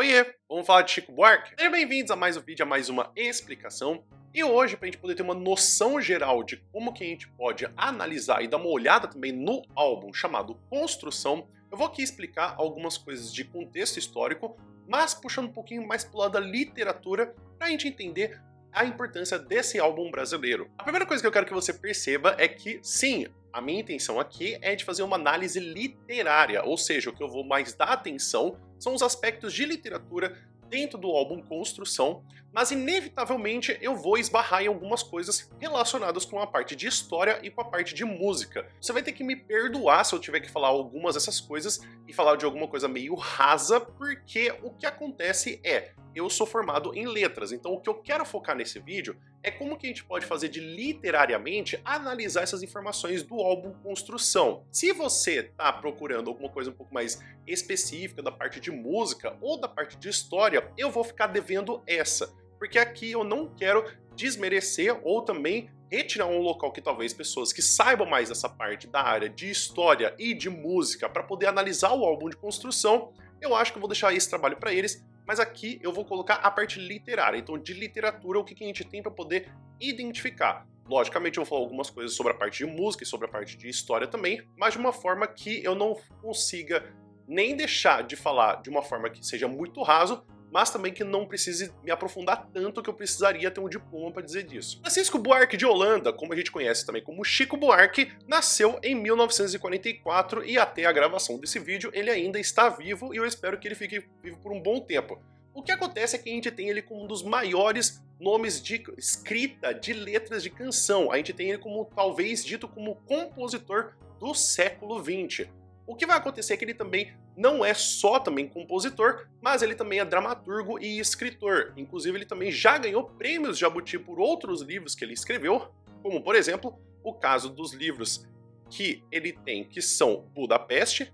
Oiê, vamos falar de Chico Buarque? Sejam bem-vindos a mais um vídeo, a mais uma explicação. E hoje, para a gente poder ter uma noção geral de como que a gente pode analisar e dar uma olhada também no álbum chamado Construção, eu vou aqui explicar algumas coisas de contexto histórico, mas puxando um pouquinho mais pro lado da literatura, para a gente entender a importância desse álbum brasileiro. A primeira coisa que eu quero que você perceba é que, sim, a minha intenção aqui é de fazer uma análise literária, ou seja, o que eu vou mais dar atenção são os aspectos de literatura dentro do álbum Construção, mas inevitavelmente eu vou esbarrar em algumas coisas relacionadas com a parte de história e com a parte de música. Você vai ter que me perdoar se eu tiver que falar algumas dessas coisas e falar de alguma coisa meio rasa, porque o que acontece é, eu sou formado em letras, então o que eu quero focar nesse vídeo é como que a gente pode fazer de literariamente analisar essas informações do álbum Construção. Se você está procurando alguma coisa um pouco mais específica da parte de música ou da parte de história, eu vou ficar devendo essa, porque aqui eu não quero desmerecer ou também retirar um local que talvez pessoas que saibam mais dessa parte da área de história e de música para poder analisar o álbum de Construção, eu acho que eu vou deixar esse trabalho para eles. Mas aqui eu vou colocar a parte literária, então de literatura, o que a gente tem para poder identificar. Logicamente eu vou falar algumas coisas sobre a parte de música e sobre a parte de história também, mas de uma forma que eu não consiga nem deixar de falar de uma forma que seja muito raso, mas também que não precise me aprofundar tanto que eu precisaria ter um diploma para dizer disso. Francisco Buarque de Holanda, como a gente conhece também como Chico Buarque, nasceu em 1944 e até a gravação desse vídeo ele ainda está vivo e eu espero que ele fique vivo por um bom tempo. O que acontece é que a gente tem ele como um dos maiores nomes de escrita de letras de canção. A gente tem ele como talvez dito como compositor do século XX. O que vai acontecer é que ele também não é só também compositor, mas ele também é dramaturgo e escritor. Inclusive ele também já ganhou prêmios Jabuti por outros livros que ele escreveu, como por exemplo, o caso dos livros que ele tem, que são Budapeste,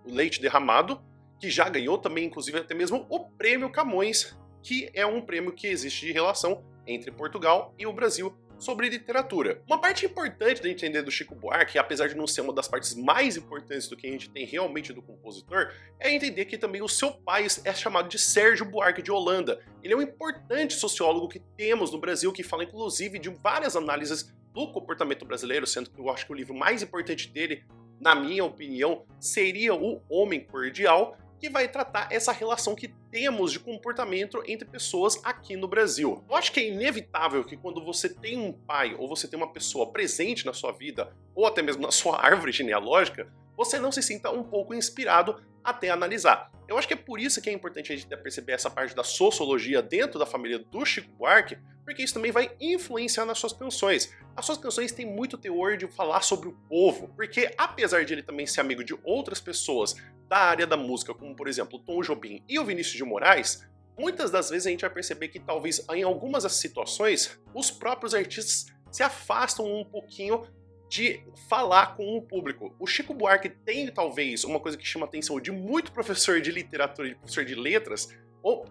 Leite Derramado, que já ganhou também inclusive até mesmo o Prêmio Camões, que é um prêmio que existe de relação entre Portugal e o Brasil sobre literatura. Uma parte importante de entender do Chico Buarque, apesar de não ser uma das partes mais importantes do que a gente tem realmente do compositor, é entender que também o seu pai é chamado de Sérgio Buarque de Holanda. Ele é um importante sociólogo que temos no Brasil, que fala inclusive de várias análises do comportamento brasileiro, sendo que eu acho que o livro mais importante dele, na minha opinião, seria O Homem Cordial, que vai tratar essa relação que temos de comportamento entre pessoas aqui no Brasil. Eu acho que é inevitável que quando você tem um pai ou você tem uma pessoa presente na sua vida, ou até mesmo na sua árvore genealógica, você não se sinta um pouco inspirado até analisar. Eu acho que é por isso que é importante a gente perceber essa parte da sociologia dentro da família do Chico Buarque, porque isso também vai influenciar nas suas canções. As suas canções têm muito teor de falar sobre o povo, porque apesar de ele também ser amigo de outras pessoas da área da música, como por exemplo o Tom Jobim e o Vinícius de Moraes, muitas das vezes a gente vai perceber que talvez em algumas das situações, os próprios artistas se afastam um pouquinho de falar com o público. O Chico Buarque tem talvez uma coisa que chama a atenção de muito professor de literatura e professor de letras,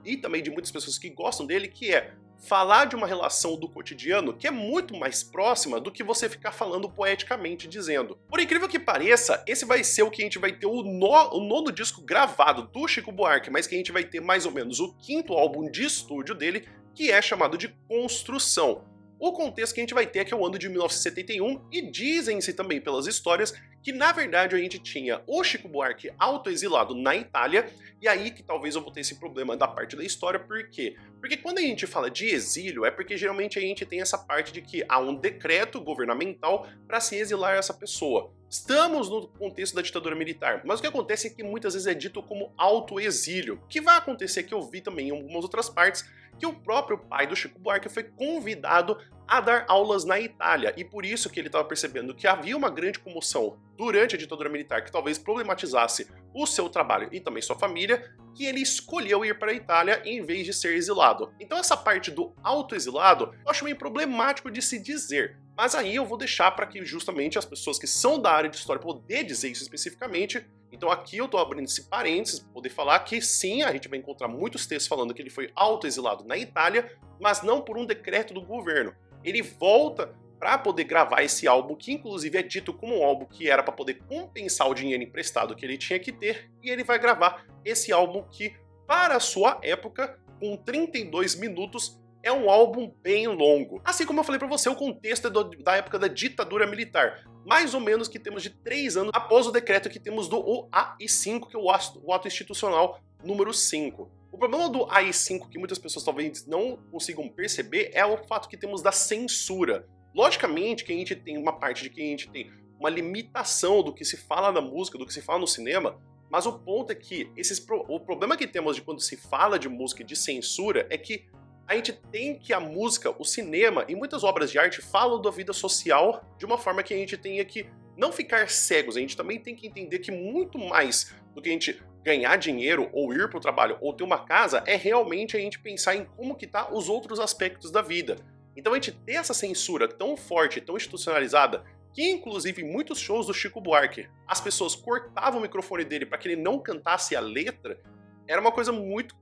e também de muitas pessoas que gostam dele, que é falar de uma relação do cotidiano que é muito mais próxima do que você ficar falando poeticamente dizendo. Por incrível que pareça, esse vai ser o que a gente vai ter o nono disco gravado do Chico Buarque, mas que a gente vai ter mais ou menos o quinto álbum de estúdio dele, que é chamado de Construção. O contexto que a gente vai ter é que é o ano de 1971 e dizem-se também pelas histórias que na verdade a gente tinha o Chico Buarque autoexilado na Itália, e aí que talvez eu vou ter esse problema da parte da história. Por quê? Porque quando a gente fala de exílio é porque geralmente a gente tem essa parte de que há um decreto governamental para se exilar essa pessoa. Estamos no contexto da ditadura militar, mas o que acontece é que muitas vezes é dito como autoexílio. O que vai acontecer, que eu vi também em algumas outras partes, que o próprio pai do Chico Buarque foi convidado a dar aulas na Itália, e por isso que ele estava percebendo que havia uma grande comoção durante a ditadura militar que talvez problematizasse o seu trabalho e também sua família, que ele escolheu ir para a Itália em vez de ser exilado. Então essa parte do autoexilado eu acho meio problemático de se dizer, mas aí eu vou deixar para que justamente as pessoas que são da área de história poder dizer isso especificamente. Então aqui eu estou abrindo esse parênteses para poder falar que sim, a gente vai encontrar muitos textos falando que ele foi autoexilado na Itália, mas não por um decreto do governo. Ele volta para poder gravar esse álbum, que inclusive é dito como um álbum que era para poder compensar o dinheiro emprestado que ele tinha que ter, e ele vai gravar esse álbum que para a sua época, com 32 minutos, é um álbum bem longo. Assim como eu falei pra você, o contexto é da época da ditadura militar. Mais ou menos que temos de 3 anos após o decreto que temos do AI-5, que é o ato institucional número 5. O problema do AI-5, que muitas pessoas talvez não consigam perceber, é o fato que temos da censura. Logicamente que a gente tem uma parte de que a gente tem uma limitação do que se fala na música, do que se fala no cinema, mas o ponto é que o problema que temos de quando se fala de música e de censura é que a gente tem que a música, o cinema e muitas obras de arte falam da vida social de uma forma que a gente tenha que não ficar cegos. A gente também tem que entender que muito mais do que a gente ganhar dinheiro ou ir para o trabalho ou ter uma casa é realmente a gente pensar em como que tá os outros aspectos da vida. Então a gente ter essa censura tão forte, tão institucionalizada, que inclusive em muitos shows do Chico Buarque as pessoas cortavam o microfone dele para que ele não cantasse a letra, era uma coisa muito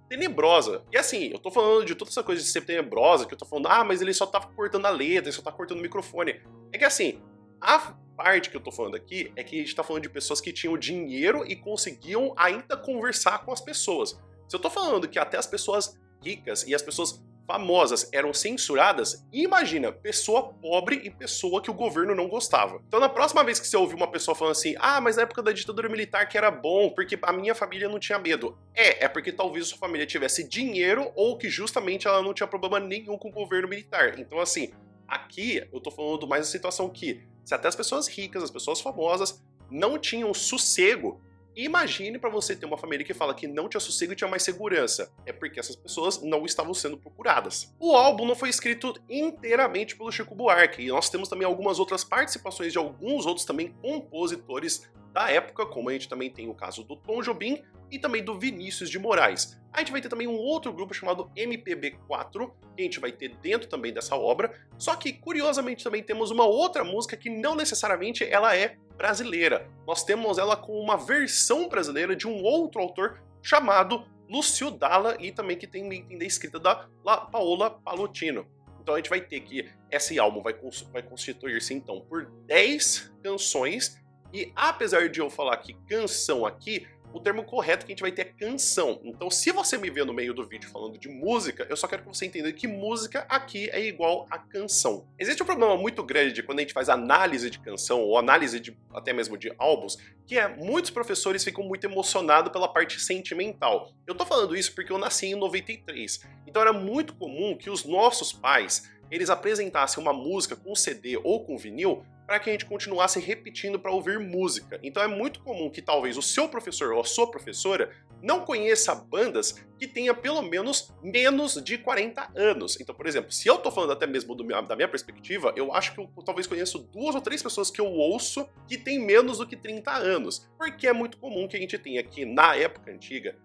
tenebrosa. E assim, eu tô falando de toda essa coisa de ser tenebrosa, que eu tô falando, mas ele só tá cortando a letra, ele só tá cortando o microfone. É que assim, a parte que eu tô falando aqui é que a gente tá falando de pessoas que tinham dinheiro e conseguiam ainda conversar com as pessoas. Se eu tô falando que até as pessoas ricas e as pessoas famosas eram censuradas, imagina, pessoa pobre e pessoa que o governo não gostava. Então na próxima vez que você ouvir uma pessoa falando assim, mas na época da ditadura militar que era bom, porque a minha família não tinha medo. É porque talvez a sua família tivesse dinheiro ou que justamente ela não tinha problema nenhum com o governo militar. Então assim, aqui eu tô falando mais da situação que, se até as pessoas ricas, as pessoas famosas, não tinham sossego, imagine para você ter uma família que fala que não tinha sossego e tinha mais segurança. É porque essas pessoas não estavam sendo procuradas. O álbum não foi escrito inteiramente pelo Chico Buarque, e nós temos também algumas outras participações de alguns outros também compositores da época, como a gente também tem o caso do Tom Jobim e também do Vinícius de Moraes. A gente vai ter também um outro grupo chamado MPB4, que a gente vai ter dentro também dessa obra, só que curiosamente também temos uma outra música que não necessariamente ela é brasileira. Nós temos ela com uma versão brasileira de um outro autor chamado Lúcio Dalla e também que tem a escrita da Paola Palotino. Então a gente vai ter que esse álbum vai constituir-se então por 10 canções e apesar de eu falar que canção aqui, o termo correto que a gente vai ter é canção. Então se você me vê no meio do vídeo falando de música, eu só quero que você entenda que música aqui é igual a canção. Existe um problema muito grande quando a gente faz análise de canção ou análise de até mesmo de álbuns, que é muitos professores ficam muito emocionados pela parte sentimental. Eu tô falando isso porque eu nasci em 93, então era muito comum que os nossos pais eles apresentassem uma música com CD ou com vinil para que a gente continuasse repetindo para ouvir música. Então é muito comum que talvez o seu professor ou a sua professora não conheça bandas que tenha pelo menos de 40 anos. Então, por exemplo, se eu tô falando até mesmo da minha perspectiva, eu acho que eu talvez conheço 2 ou 3 pessoas que eu ouço que têm menos do que 30 anos. Porque é muito comum que a gente tenha aqui, na época antiga,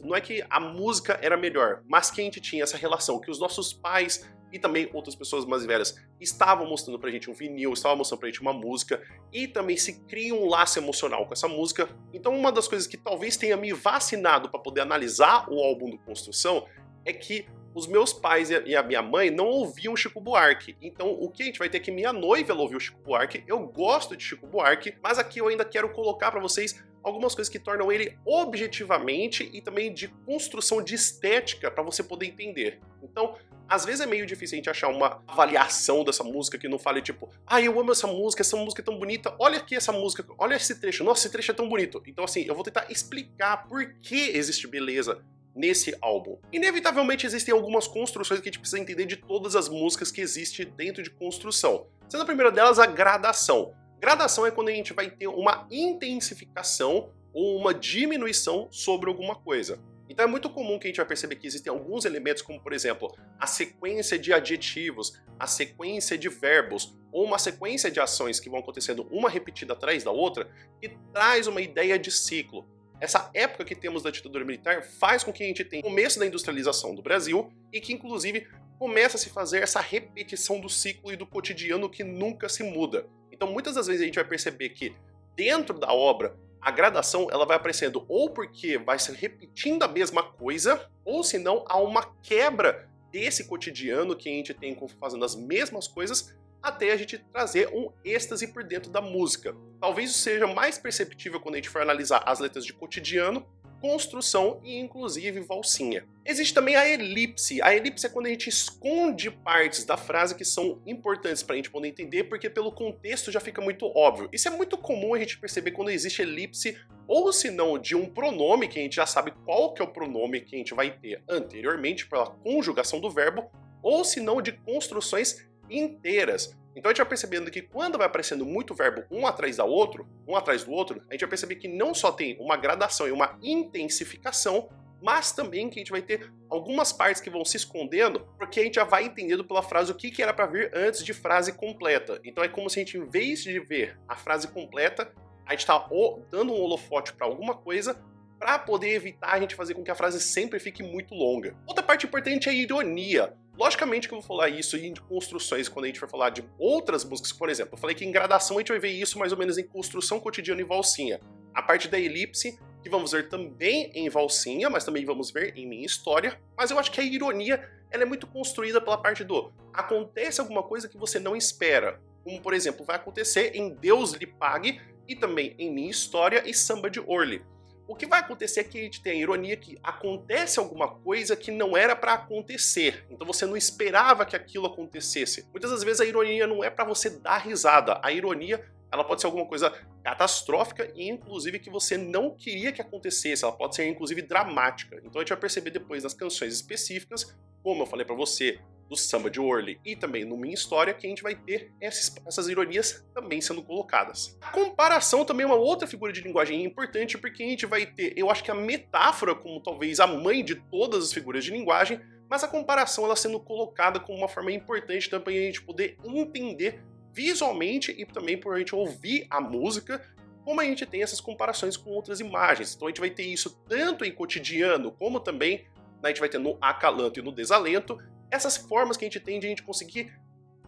não é que a música era melhor, mas que a gente tinha essa relação que os nossos pais e também outras pessoas mais velhas estavam mostrando pra gente um vinil, estavam mostrando pra gente uma música e também se cria um laço emocional com essa música. Então uma das coisas que talvez tenha me vacinado para poder analisar o álbum do Construção é que os meus pais e a minha mãe não ouviam Chico Buarque. Então o que a gente vai ter é que minha noiva ela ouviu Chico Buarque, eu gosto de Chico Buarque, mas aqui eu ainda quero colocar para vocês algumas coisas que tornam ele objetivamente e também de construção de estética para você poder entender. Então, às vezes é meio difícil a gente achar uma avaliação dessa música que não fale tipo, eu amo essa música é tão bonita, olha aqui essa música, olha esse trecho, nossa, esse trecho é tão bonito. Então assim, eu vou tentar explicar por que existe beleza nesse álbum. Inevitavelmente existem algumas construções que a gente precisa entender de todas as músicas que existem dentro de Construção. Sendo a primeira delas a gradação. Gradação é quando a gente vai ter uma intensificação ou uma diminuição sobre alguma coisa. Então é muito comum que a gente vai perceber que existem alguns elementos, como por exemplo, a sequência de adjetivos, a sequência de verbos, ou uma sequência de ações que vão acontecendo uma repetida atrás da outra, que traz uma ideia de ciclo. Essa época que temos da ditadura militar faz com que a gente tenha o começo da industrialização do Brasil e que inclusive começa a se fazer essa repetição do ciclo e do cotidiano que nunca se muda. Então muitas das vezes a gente vai perceber que dentro da obra a gradação ela vai aparecendo ou porque vai se repetindo a mesma coisa, ou se não há uma quebra desse cotidiano que a gente tem fazendo as mesmas coisas até a gente trazer um êxtase por dentro da música. Talvez isso seja mais perceptível quando a gente for analisar as letras de Cotidiano construção e inclusive valsinha. Existe também a elipse. A elipse é quando a gente esconde partes da frase que são importantes para a gente poder entender, porque pelo contexto já fica muito óbvio. Isso é muito comum a gente perceber quando existe elipse, ou se não de um pronome, que a gente já sabe qual que é o pronome que a gente vai ter anteriormente pela conjugação do verbo, ou se não de construções inteiras. Então a gente vai percebendo que quando vai aparecendo muito verbo um atrás do outro, a gente vai perceber que não só tem uma gradação e uma intensificação, mas também que a gente vai ter algumas partes que vão se escondendo, porque a gente já vai entendendo pela frase o que era para vir antes de frase completa. Então é como se a gente, em vez de ver a frase completa, a gente está dando um holofote para alguma coisa para poder evitar a gente fazer com que a frase sempre fique muito longa. Outra parte importante é a ironia. Logicamente que eu vou falar isso em construções quando a gente for falar de outras músicas, por exemplo. Eu falei que em gradação a gente vai ver isso mais ou menos em construção cotidiana e valsinha. A parte da elipse, que vamos ver também em valsinha, mas também vamos ver em minha história. Mas eu acho que a ironia ela é muito construída pela parte do acontece alguma coisa que você não espera. Como, por exemplo, vai acontecer em Deus lhe pague e também em minha história e samba de Orly. O que vai acontecer é que a gente tem a ironia que acontece alguma coisa que não era para acontecer. Então você não esperava que aquilo acontecesse. Muitas das vezes a ironia não é para você dar risada. A ironia ela pode ser alguma coisa catastrófica e inclusive que você não queria que acontecesse. Ela pode ser inclusive dramática. Então a gente vai perceber depois nas canções específicas, como eu falei para você, do samba de Orly e também no Minha História, que a gente vai ter essas ironias também sendo colocadas. A comparação também é uma outra figura de linguagem importante, porque a gente vai ter, eu acho que a metáfora como talvez a mãe de todas as figuras de linguagem, mas a comparação ela sendo colocada como uma forma importante também a gente poder entender visualmente e também por a gente ouvir a música, como a gente tem essas comparações com outras imagens. Então a gente vai ter isso tanto em cotidiano, como também a gente vai ter no acalanto e no desalento, essas formas que a gente tem de a gente conseguir,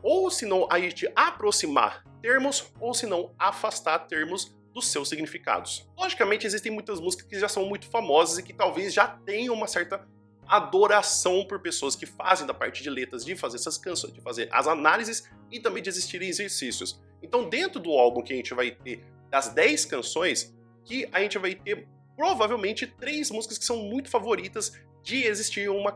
ou se não a gente aproximar termos, ou se não afastar termos dos seus significados. Logicamente existem muitas músicas que já são muito famosas e que talvez já tenham uma certa adoração por pessoas que fazem da parte de letras, de fazer essas canções, de fazer as análises e também de existirem exercícios. Então dentro do álbum que a gente vai ter das 10 canções, que a gente vai ter provavelmente 3 músicas que são muito favoritas de existir alguma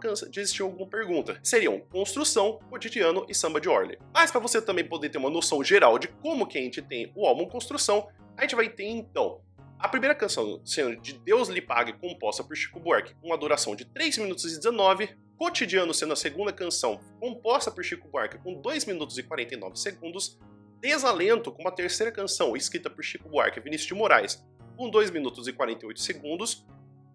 pergunta. Seriam Construção, Cotidiano e Samba de Orly. Mas para você também poder ter uma noção geral de como que a gente tem o álbum Construção, a gente vai ter então a primeira canção sendo de Deus lhe pague, composta por Chico Buarque, com uma duração de 3 minutos e 19, Cotidiano sendo a segunda canção, composta por Chico Buarque, com 2 minutos e 49 segundos, Desalento, com uma terceira canção, escrita por Chico Buarque e Vinícius de Moraes, com 2 minutos e 48 segundos,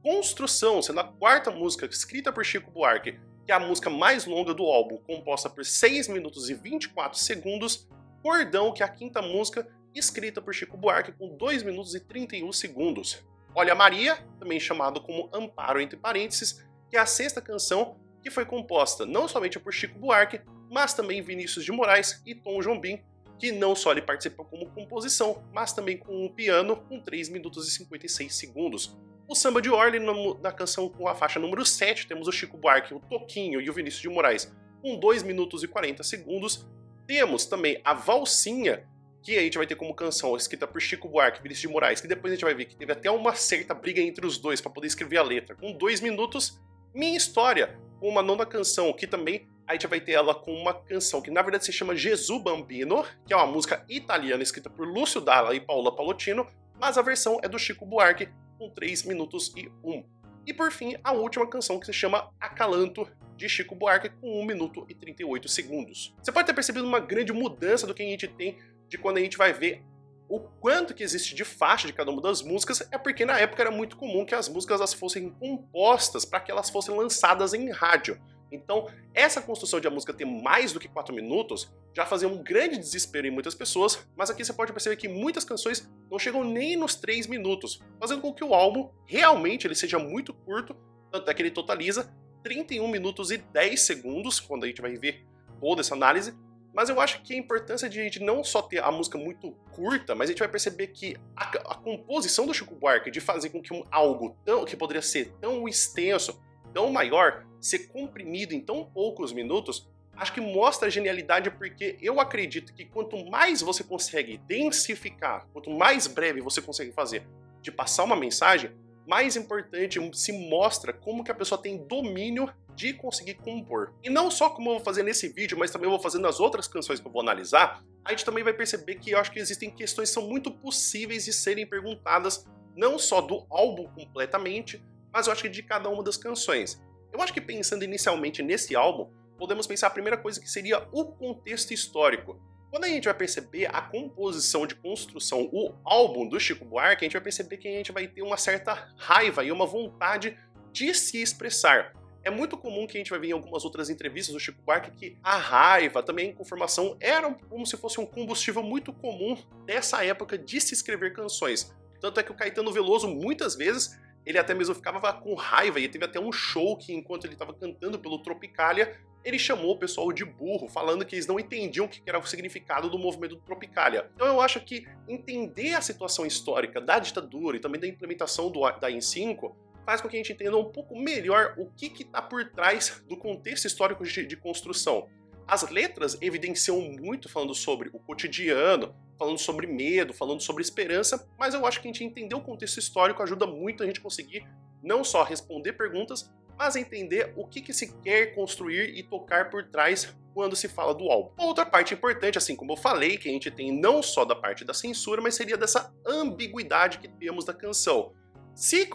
Construção, sendo a quarta música escrita por Chico Buarque, que é a música mais longa do álbum, composta por 6 minutos e 24 segundos, Cordão, que é a quinta música, escrita por Chico Buarque, com 2 minutos e 31 segundos. Olha Maria, também chamado como Amparo entre parênteses, que é a sexta canção, que foi composta não somente por Chico Buarque, mas também Vinícius de Moraes e Tom Jobim, que não só ele participou como composição, mas também com um piano, com 3 minutos e 56 segundos. O Samba de Orly, na canção com a faixa número 7, temos o Chico Buarque, o Toquinho e o Vinícius de Moraes, com 2 minutos e 40 segundos. Temos também a Valsinha, que a gente vai ter como canção escrita por Chico Buarque e Vinícius de Moraes, que depois a gente vai ver que teve até uma certa briga entre os dois para poder escrever a letra, com 2 minutos. Minha História, com uma nona canção, que também a gente vai ter ela com uma canção que na verdade se chama Gesù Bambino, que é uma música italiana escrita por Lúcio Dalla e Paola Pallottino, mas a versão é do Chico Buarque, com 3 minutos e 1. E por fim, a última canção que se chama Acalanto, de Chico Buarque, com 1 minuto e 38 segundos. Você pode ter percebido uma grande mudança do que a gente tem de quando a gente vai ver o quanto que existe de faixa de cada uma das músicas, é porque na época era muito comum que as músicas elas fossem compostas para que elas fossem lançadas em rádio. Então, essa construção de a música ter mais do que 4 minutos já fazia um grande desespero em muitas pessoas, mas aqui você pode perceber que muitas canções não chegam nem nos 3 minutos, fazendo com que o álbum realmente ele seja muito curto, tanto é que ele totaliza 31 minutos e 10 segundos, quando a gente vai ver toda essa análise. Mas eu acho que a importância de a gente não só ter a música muito curta, mas a gente vai perceber que a composição do Chico Buarque de fazer com que algo que poderia ser tão extenso, tão maior, ser comprimido em tão poucos minutos, acho que mostra a genialidade, porque eu acredito que quanto mais você consegue densificar, quanto mais breve você consegue fazer de passar uma mensagem, mais importante, se mostra como que a pessoa tem domínio de conseguir compor. E não só como eu vou fazer nesse vídeo, mas também eu vou fazer nas outras canções que eu vou analisar, a gente também vai perceber que eu acho que existem questões que são muito possíveis de serem perguntadas, não só do álbum completamente, mas eu acho que de cada uma das canções. Eu acho que pensando inicialmente nesse álbum, podemos pensar a primeira coisa que seria o contexto histórico. Quando a gente vai perceber a composição de construção, o álbum do Chico Buarque, a gente vai perceber que a gente vai ter uma certa raiva e uma vontade de se expressar. É muito comum que a gente vai ver em algumas outras entrevistas do Chico Buarque que a raiva, também a inconformação, eram como se fosse um combustível muito comum dessa época de se escrever canções. Tanto é que o Caetano Veloso, muitas vezes, ele até mesmo ficava com raiva, e teve até um show que, enquanto ele estava cantando pelo Tropicália, ele chamou o pessoal de burro, falando que eles não entendiam o que era o significado do movimento do Tropicália. Então eu acho que entender a situação histórica da ditadura e também da implementação da AI-5 faz com que a gente entenda um pouco melhor o que está por trás do contexto histórico de construção. As letras evidenciam muito falando sobre o cotidiano, falando sobre medo, falando sobre esperança, mas eu acho que a gente entender o contexto histórico ajuda muito a gente conseguir não só responder perguntas, mas entender o que se quer construir e tocar por trás quando se fala do álbum. Outra parte importante, assim como eu falei, que a gente tem não só da parte da censura, mas seria dessa ambiguidade que temos da canção. Se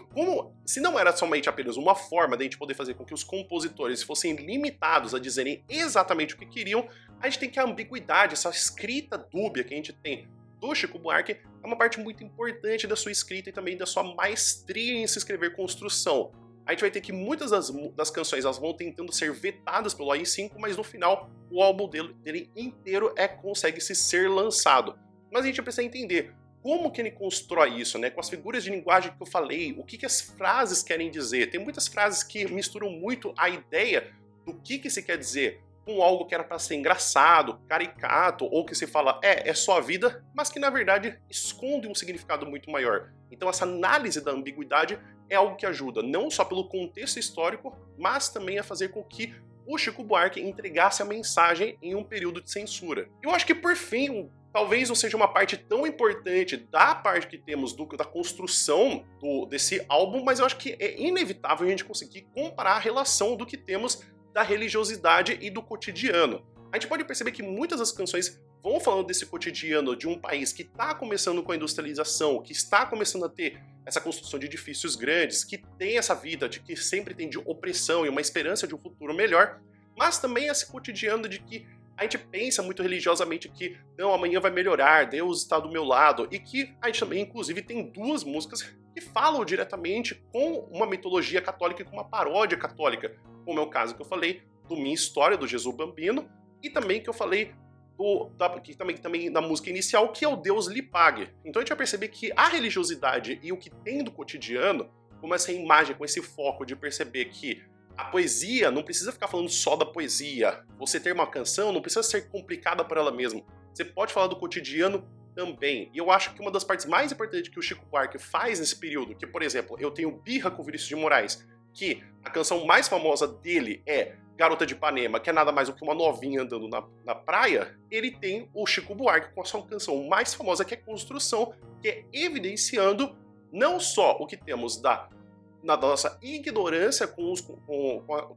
não era somente apenas uma forma de a gente poder fazer com que os compositores fossem limitados a dizerem exatamente o que queriam, a gente tem que a ambiguidade, essa escrita dúbia que a gente tem do Chico Buarque, é uma parte muito importante da sua escrita e também da sua maestria em se escrever construção. A gente vai ter que muitas das canções elas vão tentando ser vetadas pelo AI-5, mas no final o álbum dele inteiro consegue ser lançado. Mas a gente precisa entender como que ele constrói isso, né? Com as figuras de linguagem que eu falei, o que as frases querem dizer. Tem muitas frases que misturam muito a ideia do que se quer dizer com algo que era para ser engraçado, caricato, ou que se fala, é só a vida, mas que na verdade esconde um significado muito maior. Então essa análise da ambiguidade é algo que ajuda, não só pelo contexto histórico, mas também a fazer com que o Chico Buarque entregasse a mensagem em um período de censura. Eu acho que por fim, talvez não seja uma parte tão importante da parte que temos da construção desse álbum, mas eu acho que é inevitável a gente conseguir comparar a relação do que temos da religiosidade e do cotidiano. A gente pode perceber que muitas das canções vão falando desse cotidiano de um país que está começando com a industrialização, que está começando a ter essa construção de edifícios grandes, que tem essa vida de que sempre tem de opressão e uma esperança de um futuro melhor, mas também esse cotidiano de que a gente pensa muito religiosamente que não, amanhã vai melhorar, Deus está do meu lado, e que a gente também, inclusive, tem duas músicas que falam diretamente com uma mitologia católica e com uma paródia católica, como é o caso que eu falei do Minha História, do Jesus Bambino, e também que eu falei também na música inicial, que é o Deus lhe pague. Então a gente vai perceber que a religiosidade e o que tem do cotidiano, como essa imagem, com esse foco de perceber que a poesia não precisa ficar falando só da poesia. Você ter uma canção não precisa ser complicada por ela mesma. Você pode falar do cotidiano também. E eu acho que uma das partes mais importantes que o Chico Buarque faz nesse período, que, por exemplo, eu tenho Birra com Vinícius de Moraes, que a canção mais famosa dele é Garota de Ipanema, que é nada mais do que uma novinha andando na praia, ele tem o Chico Buarque com a sua canção mais famosa, que é Construção, que é evidenciando não só o que temos na nossa ignorância com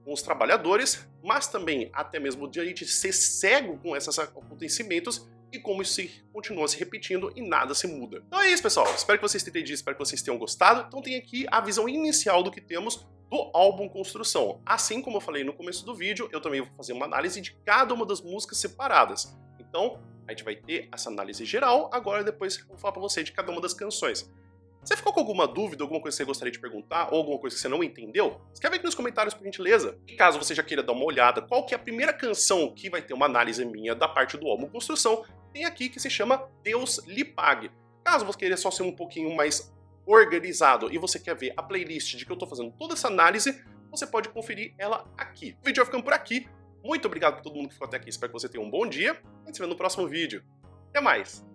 os trabalhadores, mas também até mesmo de a gente ser cego com esses acontecimentos e como isso continua se repetindo e nada se muda. Então é isso, pessoal. Espero que vocês tenham entendido, espero que vocês tenham gostado. Então tem aqui a visão inicial do que temos do álbum Construção. Assim como eu falei no começo do vídeo, eu também vou fazer uma análise de cada uma das músicas separadas. Então a gente vai ter essa análise geral, agora depois eu vou falar pra você de cada uma das canções. Você ficou com alguma dúvida, alguma coisa que você gostaria de perguntar, ou alguma coisa que você não entendeu? Escreve aqui nos comentários, por gentileza. E caso você já queira dar uma olhada, qual que é a primeira canção que vai ter uma análise minha da parte do álbum Construção, tem aqui que se chama Deus lhe pague. Caso você queira só ser um pouquinho mais organizado e você quer ver a playlist de que eu tô fazendo toda essa análise, você pode conferir ela aqui. O vídeo vai ficando por aqui. Muito obrigado por todo mundo que ficou até aqui, espero que você tenha um bom dia. A gente se vê no próximo vídeo. Até mais!